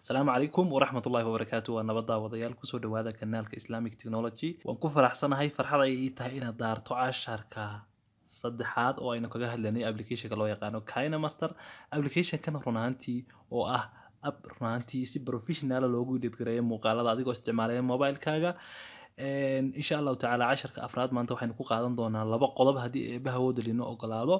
السلام عليكم ورحمة الله وبركاته ونبض وضيال كسو دوادا كنالك إسلاميك تكنولوجي وانكو فرحسنا هاي فرحة اي تهي إنا دارتو عشاركا صدحات oo aynu kaga hadlanay application loo yaqaano Kina Master application kan runaantii oo ah app runaantii si professional loogu edit gareeyo muuqaalada adigoo isticmaalaya mobile-kaaga insha Allah ta'ala 10ka afraad maanta waxaynu ku qaadan doonaa laba qodob hadii eebaha wadalino ogolaado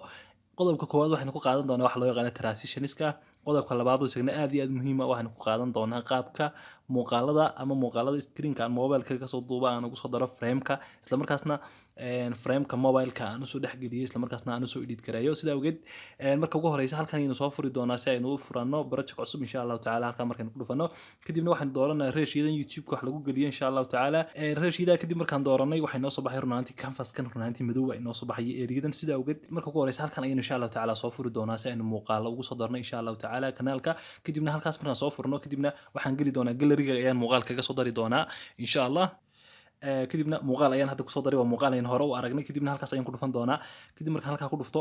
qodobka koowaad waxaynu ku qaadan doonaa wax loo yaqaan transitionska qodobka labaad oo isagna aad iyo aad muhiim ah waxaynu ku qaadan doonaa qaabka muuqaalada screen-ka aan mobile-ka ka soo duuba aan ugu soo daro frame-ka isla markaasna frame-ka mobile-ka aan soo dhaxgeliyo isla markaasna aan soo edit gareeyo sida awgeed marka ugu horeysa halkan aynu soo furi doonaa si aynu u furano project cusub insha Allah ta'ala halkan markaan ku dhufano kadibna waxaan dooranaa reeshidan YouTube-ka wax lagu geliyo insha Allah ta'ala reeshida kadib markaan dooranay waxay noo soo baxay runaantii canvas kan runaantii madow ay noo soo baxay eeriyadan sida awgeed marka ugu horeysa halkan aynu insha Allah ta'ala soo furi doonaa si aynu muuqaalo ugu soo darno insha Allah ta'ala kanaalka kadibna halkaas markaan soo furno kadibna waxaan geli doonaa gallery-ga ayaan muuqaal kaga soo dari doonaa insha Allah kadibna muuqaal ayaan hadda ku soo daray waa muuqaal ayaan hore u aragnay kadibna halkaas ayaan ku dhufan doonaa kadib markaan halkaa ku dhufto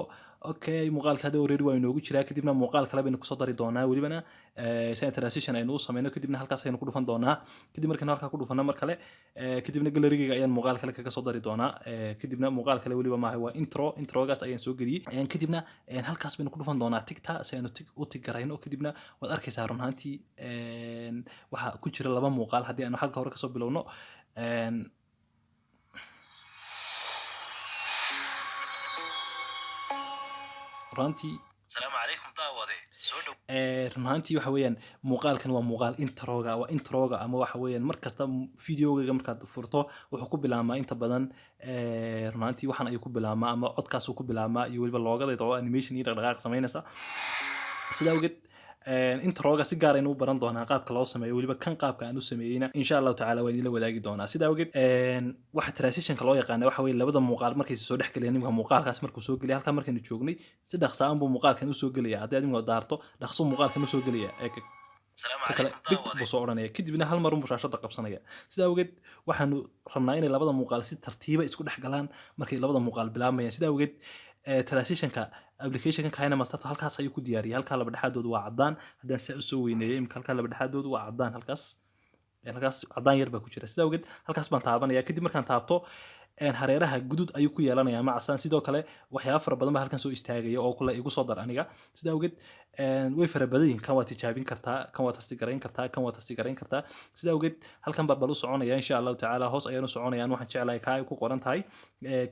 okay muuqaalka hadda already waa inoogu jiraa kadibna muuqaal kale baynu ku soo dari doonaa welibana sida transition aynu u sameeyno kadibna halkaas ayaan ku dhufan doonaa kadib markaan halkaa ku dhufano mar kale kadibna gallery-ga ayaan muuqaal kale kaga soo dari doonaa kadibna muuqaal kale weliba maaha waa introgaas ayaan soo geliyay kadibna halkaas baynu ku dhufan doonaa tigta si aynu u tiggarayno kadibna waad arkaysaa run ahaantii waxa ku jira laba muuqaal haddii aanu halka hore kasoo bilowno runtii السلام عليكم داودي سودو runtii waxa weeyaan muuqaalkan waa muuqaal introga ama waxa weeyaan markasta videoga markaad furto wuxuu ku bilaabmaa inta badan runtii waxaan ay ku bilaabmaa ama codkaas uu ku bilaabmaa iyo waliba loogadeeda oo animation iyo dhaqdhaqaaq sameynaysa sida awgeed introga si gaar ah inuu baran doonaa qaabka loo sameeyo waliba kan qaabka aan u sameeyayna insha Allah ta'ala waan idin wadaagi doonaa sida awgeed waxa transitionka loo yaqaan waxa weey labada muuqaal markay soo dhex galeen nimka muuqaalkaas markuu soo geliyo halka markaynu joognay si dhaqso ah buu muuqaalkan u soo geliyaa haddii aad nimka daarto dhaqso muuqaalkan u soo geliyaa السلام عليكم داودي soo oranaya kadibna hal mar uu shaashada qabsanaya sida awgeed waxaanu rabnaa inay labada muuqaal si tartiib ah isku dhex galaan markay labada muuqaal bilaabmayaan sida awgeed transitionka application-ka Kina Master halkaas ayuu ku diyaariyay halka laba dhaxadood waa cadaan haddaan si soo weyneeyay imka halka laba dhaxadood waa cadaan halkaas cadaan yar baa ku jira sida awgeed halkaas baan taabanaya kadib markaan taabto hareeraha gudud ayuu ku yeelanayaa macsan sidoo kale waxyaabo fara badan baa halkan soo istaagaya oo kula igu soo dar aniga sida awgeed way fara badan yihiin kan waa tijaabin kartaa kan waa tasdiqarayn kartaa kan waa tasdiqarayn kartaa sida awgeed halkan baa bal u soconaya insha Allah ta'ala hoos ayaan u soconayaan waxaan jeclahay ka ay ku qoran tahay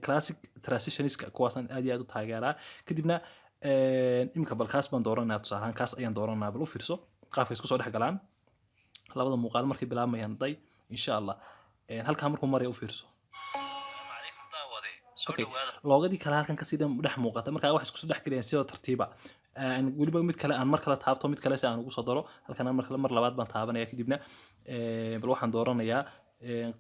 classic transitionska kuwaasan aad iyo aad u taageeraa kadibna imka balkaas baan dooranaa tusaale kaas ayaan dooranaa bal u fiirso qaabka isku soo dhex galaan labada muuqaal markay bilaabayaan day insha Allah halka markuu maray u fiirso السلام عليكم داودي okay سودو هذا loogadii kale halkan ka sii dhex muuqata marka wax isku dhex galayaan sidoo tartiiba weliba mid kale aan mar kale taabto mid kale si aan ugu soo daro halkan mar labaad baan taabanaya kadibna bal waxaan dooranayaa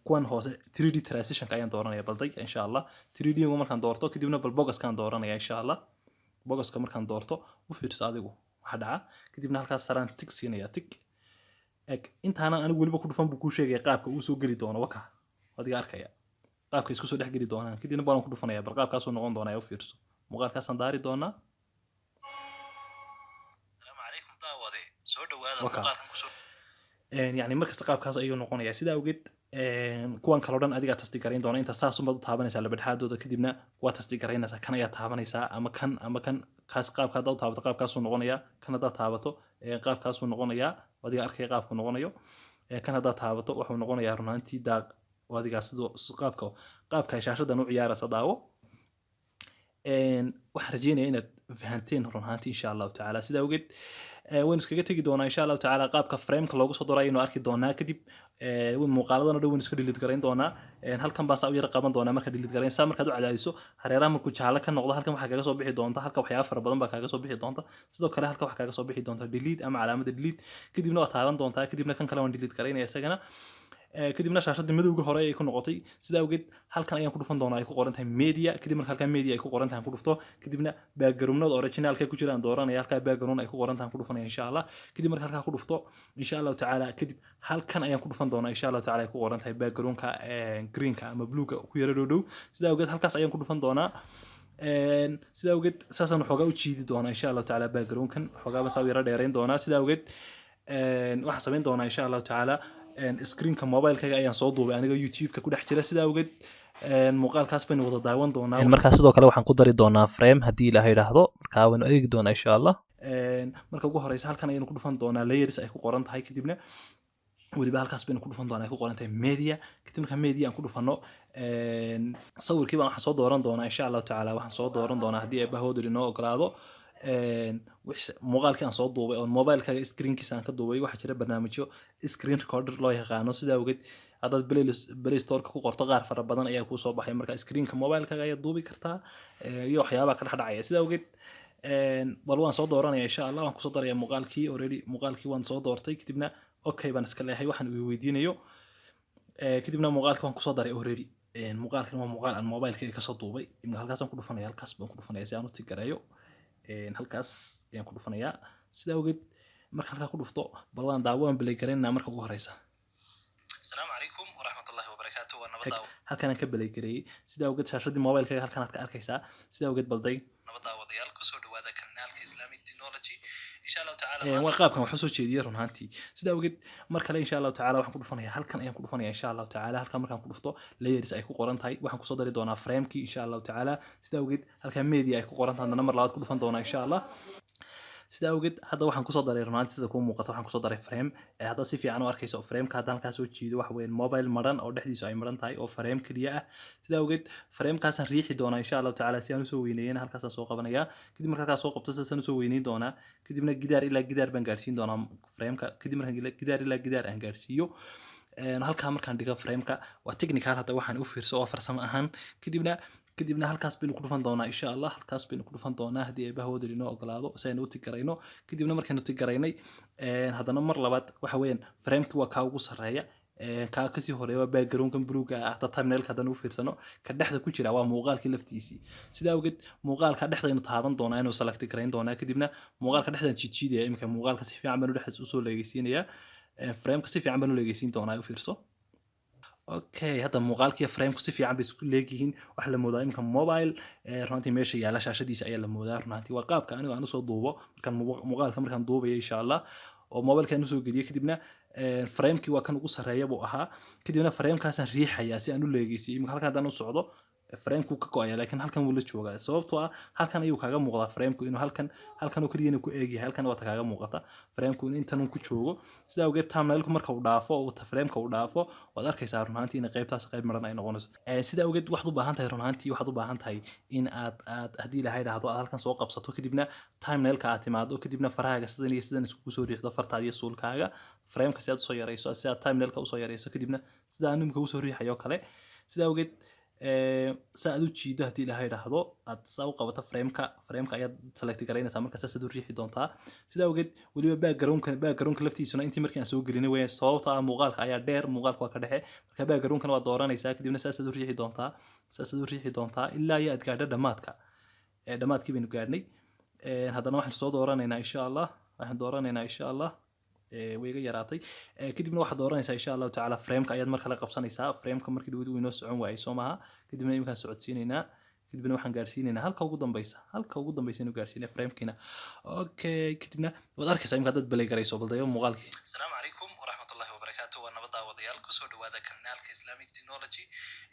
kuwan hoose 3D transition ayaan dooranaya balday insha Allah 3D markaan doorto kadibna bal bogaskaan dooranaya insha Allah bogaska markaan doorto u fiirso adigu waxa dhaca kadibna halkaas saraan tig siinaya tig intaanan anigu weliba ku dhufan buu ku sheegay qaabka uu soo geli doono waka adiga arkaya qaabka isku soo dhex geli doonaan kadibna baan ku dhufanaya bal qaabkaas uu noqon doonaa u fiirso muuqaalkaasaan daari doonaa السلام عليكم داودي سودو هذا وكا. مقالكم كسو يعني markasta qaabkaas ayuu noqonayaa sida awgeed kuwan kale oo dhan adiga tasdiqarayn doona inta saas u taabanaysaa laba dhaxadooda kadibna waa tasdiqaraynaysaa kan ayaa taabanaysaa ama kan kaas qaabka hadaad u taabato qaabkaas uu noqonayaa kan hadaad taabato qaabkaas uu noqonayaa adiga arkay qaabku noqonayo kan hadaad taabato wuxuu noqonayaa runaantii daaq adiga sidoo qaabka shaashadan u ciyaaraysa daawo waxaan rajeynayaa inaad fahanteen run ahaantii insha Allah ta'ala sida awgeed waan iskaga tagi doonaa insha Allah ta'ala qaabka frame-ka loogu soo daray inuu arki doonaa kadib muuqaaladana dhow iska delete garayn doonaa halkan baan saa u yar qaban doonaa marka delete garayn saa markaad u cadaadiso hareeraha markuu jaale ka noqdo halkan waxa kaga soo bixi doonta halka waxyaabo fara badan baa kaga soo bixi doonta sidoo kale halka waxa kaga soo bixi doonta delete ama calaamada delete kadibna waa taaban doontaa kadibna kan kale waan delete garaynaya isagana kadibna shaashada madowga hore ay ku noqotay sida awgeed halkan ayaan ku dhufan doonaa ay ku qoran tahay media kadib marka halkan media ay ku qoran tahay ku dhufto kadibna background originalka ku jiraan dooranaya halka background ay ku qoran tahay ku dhufanaya insha Allah kadib marka halka ku dhufto insha Allah ta'ala kadib halkan ayaan ku dhufan doonaa insha Allah ta'ala ay ku qoran tahay backgroundka greenka ama bluega ku yara dhow sida awgeed halkaas ayaan ku dhufan doonaa sida awgeed saasaan waxoogaa u jiidi doonaa insha allahu tacaala backgroundkan waxoogaa baan saa u yara dheerayn doonaa sida awgeed waxaan samayn doonaa insha allahu tacaala screenka mobilekayga ayaan soo duubay aniga youtube-ka ku dhex jira sida awgeed muuqaalkaas baynu wada daawan doonaa markaa sidoo kale waxaan ku dari doonaa frame haddii ilaaha idhaahdo markaa waynu eegi doonaa insha allah marka ugu horeysa halkan ayaynu ku dhufan doonaa layers ay ku qoran tahay kadibna weliba halkaas baynu ku dhufan doonaa ay ku qoran tahay media kadib markaa media aan ku dhufano sawirkii baan waxaan soo dooran doonaa insha allahu tacaala waxaan soo dooran doonaa haddii eebahoodir inoo ogolaado muuqaalkii aan soo duubay oo mobilekaga screenkiisa aan ka duubay waxaa jira barnaamijyo screen recorder loo yaqaano sida awgeed haddaad play storeka ku qorto qaar fara badan ayaa kuu soo baxay marka screenka mobilekaga ayaad duubi kartaa iyo waxyaabaha ka dhex dhacaya sida awgeed bal waan soo dooranaya insha allah waan kusoo daraya muuqaalkii already muuqaalkii waan soo doortay kadibna okay baan iska leeyahay waxaan weydiinayo kadibna muuqaalkii waan kusoo daray already muuqaalkan waa muuqaal aan mobilekayga kasoo duubay halkaasaan ku dhufanaya halkaas baan ku dhufanaya si aan u tigareeyo halkaas ayaan ku dhufanayaa sida awgeed marka halkaa ku dhufto bal waan daawaan belay garaynaa marka ugu horeysa asalaamu calaykum waraxmatullaahi wabarakaatu waa nabad daawo halkan aan ka belay gareeyey sida awgeed shaashadii mobilekayga halkan aad ka arkaysaa sida awgeed balday nabad daawadayaal kusoo dhawaada kanaalka islamic technology insha allahu tacaala waa qaabkan waxu soo jeediyay run ahaantii sida awgeed mar kale insha allahu tacaala waxaan ku dhufanaya halkan ayaan ku dhufanaya insha allahu tacaala halkan markaan ku dhufto layers ay ku qoran tahay waxaan kusoo dari doonaa framekii insha allahu tacaala sida awgeed halkan media ay ku qoran tahay haddana mar labaad ku dhufan doonaa insha allah sida awgeed hadda waxaan kusoo daray run ahaantii sida kuu muuqata waxaan kusoo daray frame haddaad si fiican u arkayso frameka haddaan halkaas soo jeedo waxa weeyaan mobile maran oo dhexdiisu ay maran tahay oo frame keliya ah sida awgeed framekaasaan riixi doonaa insha allahu tacaala si aan usoo weyneeyana halkaasaan soo qabanayaa kadib marka halkaas soo qabto sidaasaan usoo weyneyn doonaa kadibna gidaar ilaa gidaar baan gaarsiin doonaa frameka kadib markaan gidaar ilaa gidaar aan gaarsiiyo halkaa markaan dhigo frameka waa technical hadda waxaan u fiirso oo farsamo ahaan kadibna halkaas baynu ku dhufan doonaa insha allah halkaas baynu ku dhufan doonaa haddii eebahoodir inoo ogolaado si aynu u tigarayno kadibna markaynu tigaraynay haddana mar labaad waxa weeyaan framekii waa kaa ugu sarreeya kaa kasii horeeya waa backgroundkan buluuga ah hata thumbnailka haddaan u fiirsano ka dhexda ku jira waa muuqaalkii laftiisii sida awgeed muuqaalka dhexdaynu taaban doonaa inuu select garayn doonaa kadibna muuqaalka dhexdaan jiidjiidaya iminka muuqaalka si fiican baan u dhexdiis usoo leegeysiinayaa frameka si fiican baan u leegeysiin doonaa u fiirso okay hadda muuqaalkiiyo frameka si fiican bay isku leegyihiin waxa la moodaa iminka mobile runtii meesha yaala shaashadiisa ayaa la moodaa runtii waa qaabka anigu aan usoo duubo markaan muuqaalka markaan duubayo insha allah oo mobilkaan usoo geliyo kadibna framekii waa kan ugu sarreeya buu ahaa kadibna framekaasaan riixayaa si aan u leegeysiyo iminka halkan haddaan u socdo framekuu ka go-aya laakiin halkan wuu la joogaa sababtoo ah halkan ayuu kaaga muuqdaa frameku inuu halkan oo keliya inuu ku eegyahay halkan waata kaaga muuqata frameku in intan ku joogo sida awgeed thumbnailku marka uu dhaafo oo frameka uu dhaafo waad arkaysaa run ahaantii in qaybtaas qayb maran ay noqonayso sida awgeed waxaad u baahan tahay run ahaantii waxaad u baahan tahay in aad haddii ilaahay dhahdo aad halkan soo qabsato kadibna thumbnailka aad timaado kadibna farahaaga sidan iyo sidan iskugu soo riixdo fartaada iyo suulkaaga frameka si aad usoo yarayso si aad thumbnailka usoo yarayso kadibna sida aan imika usoo riixayo kale sida awgeed sa aad u jiido haddii ilaahay dhahdo aad saa u qabato frameka ayaad select garaynaysaa marka saasaad u riixi doontaa sida awgeed weliba backgroundka laftiisuna intii markii aan soo gelinay weeyaan sababtoo ah muuqaalka ayaa dheer muuqaalka waa ka dhexe marka backgroundkana waa dooranaysaa kadibna saasaad u riixi doontaa ilaa iyo aad gaadho dhammaadkii baynu gaadhnay haddana waxaan soo dooranaynaa insha allah way iga yaraatay kadibna waxaad dooranaysaa insha allahu tacaala frameka ayaad mar kale qabsanaysaa frameka markii dhawadu inoo socon waayay soo maaha kadibna iminkaan socodsiinaynaa kadibna waxaan gaarsiinaynaa halka ugu dambeysa inuu gaarsiinaya framekiina okay kadibna waad arkaysaa imika haddaad balay garayso baldayo muuqaalkii asalaamu calaykum waraxmatullaahi wabarakaatu waa nabad daawadayaal kusoo dhawaada kanaalka islamic technology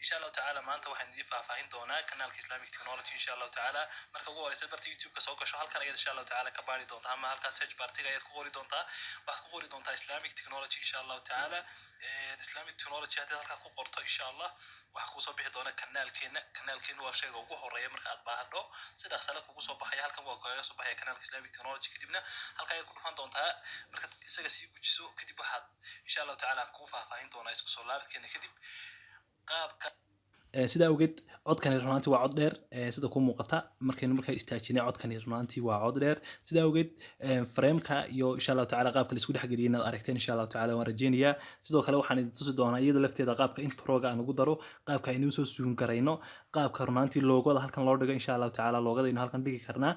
insha allahu tacaala maanta waxaan idiin faahfaahin doonaa kanaalka islamic technology insha allahu tacaala marka ugu horeysa barta youtube-ka soo gasho halkan ayaad insha allahu tacaala ka baari doontaa ama halkaas search bartiga ayaad ku qori doontaa waxaad ku qori doontaa islamic technology insha allahu tacaala islamic technology haddaad halkaa ku qorto insha allah waxaa kusoo bixi doona kanaalkeena waa shayga ugu horeeya marka aad baahadho sidaas ale kugu soo baxaya halkan waa kaga soo baxaya kanaalka islamic technology kadibna halkaa ayaad ku dhufan doontaa markaad isaga sii gujiso kadib waxaad insha allahu tacaala aan kuu faahfaahin doonaa isku soo laabadkeena kadib qaabka sida awgeed codkani runaantii waa cod dheer sida ku muuqata markaa istaajinay codkani runaantii waa cod dheer sida awgeed frameka iyo insha allahu tacaala qaabka la isku dhex geliyay inaad aragteen insha allahu tacaala waan rajeynayaa sidoo kale waxaan idin tusi doonaa iyada lafteeda qaabka introga aan ugu daro qaabka aynu usoo suun garayno qaabka runaantii loogada halkan loo dhigo insha allahu tacaala loogada aynu halkan dhigi karnaa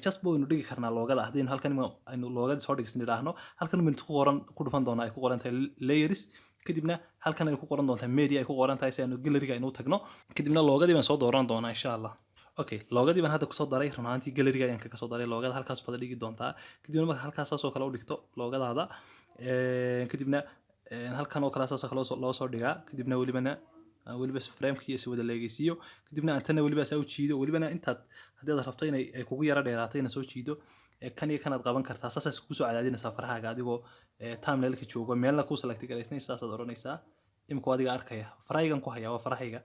just bo aynu dhigi karnaa loogada haddaynu halkan aynu loogada soo dhigisni idhaahno halkan minut ku dhufan doonaa ay ku qoran tahay layers kadibna halkan ay ku qoran doontaa media ay ku qoran tahay si aanu galleryga aynu tagno kadibna loogadii baan soo dooran doonaa insha allah okay loogadii baan hadda kusoo daray run ahaantii galeriga ayaan kaga soo daray loogada halkaas baad dhigi doontaa kadibna marka halkaas saas oo kale u dhigto loogadaada kadibna halkan oo kale saas oo kale loo soo dhigaa kadibna weliba framekii is wada leegaysiiyo kadibna antana weliba saa u jiido welibana intaad haddii aad rabto inay kugu yara dheeraato inaad soo jiido kan iyo kanaad qaban kartaa saasaas kugu soo cadaadinaysaa farahaaga adigoo thumbnailka joogo meelna ku select garaysnay saasaad odhanaysaa imika adiga arkaya farahaygan ku haya waa farahayga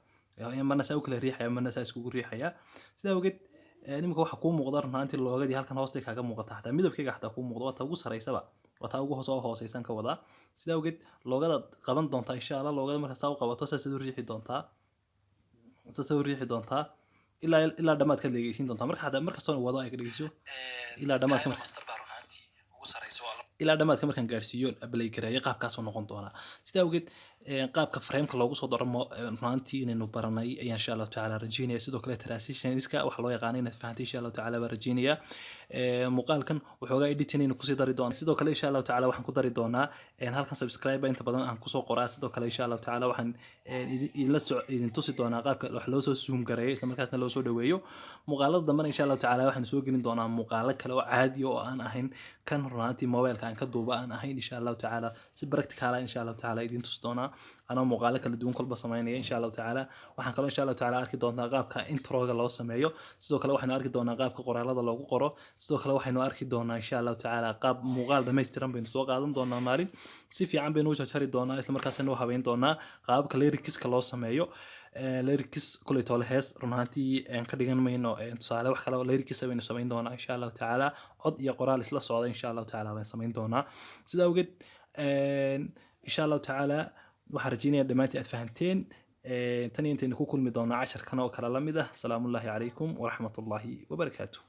marna saa u kala riixaya marna saa iskugu riixaya sidaa ogeed nimika waxa kuu muuqda run ahaantii loogadii halkan hoosta kaaga muuqata xataa midabkayga xataa kuu muuqda waa ta ugu saraysaba waa ta ugu hooseysan ka wadaa sidaa ogeed loogadaad qaban doontaa insha allah loogada marka saa u qabato saasaad u riixi doontaa ilaa dhammaadkaad leegeysiin doontaa marka xataa markastoona wado ay ka dhegeyso ilaa dhammaadka markaan gaarsiiyo ablay gareeyo qaabkaas uu noqon doonaa sidaa ogeed qaabka frameka loogu soo daro runtii inaynu baranay ayaan insha allahu tacaala rajeynaya sidoo kale transitionska waxa loo yaqaana inaad fahantay insha allahu tacaala baan rajeynaya muuqaalkan waxoogaa editing aynu kusii dari doonaa sidoo kale insha allahu tacaala waxaan ku dari doonaa halkan subscribe inta badan aan kusoo qoraa sidoo kale insha allahu tacaala waxaan idin tusi doonaa qaabka wax loo soo zoom gareeyo isla markaasna loo soo dhaweeyo muuqaalada dambena insha allahu tacaala waxaan soo gelin doonaa muuqaalo kale oo caadi oo aan ahayn kan runtii mobileka aan ka duuba aan ahayn insha allahu tacaala si practical insha allahu tacaala idin tusi doonaa anoo muuqaalo kala duwan kolba sameynaya insha allahu tacaala waxaan kaloo insha allahu tacaala arki doonaa qaabka introga loo sameeyo sidoo kale waxaynu arki doonaa qaabka qoraalada loogu qoro sidoo kale waxaynu arki doonaa insha allahu tacaala qaab muuqaal dhammaystiran baynu soo qaadan doonaa maalin si fiican baynu u jarjari doonaa isla markaasna u habeyn doonaa qaababka lyricska loo sameeyo lyrics kulay toole hees run ahaantii ka dhigan mayno tusaale wax kale oo lyrics baynu samayn doonaa insha allahu tacaala cod iyo qoraal isla socda insha allahu tacaala baan samayn doonaa sidaa awgeed insha allahu tacaala waxaan rajeynaya dhammaantii aad fahanteen tan iyo intaynu ku kulmi doonaa casharkan oo kale la mid ah salaamullaahi calaykum waraxmatullaahi wabarakaatu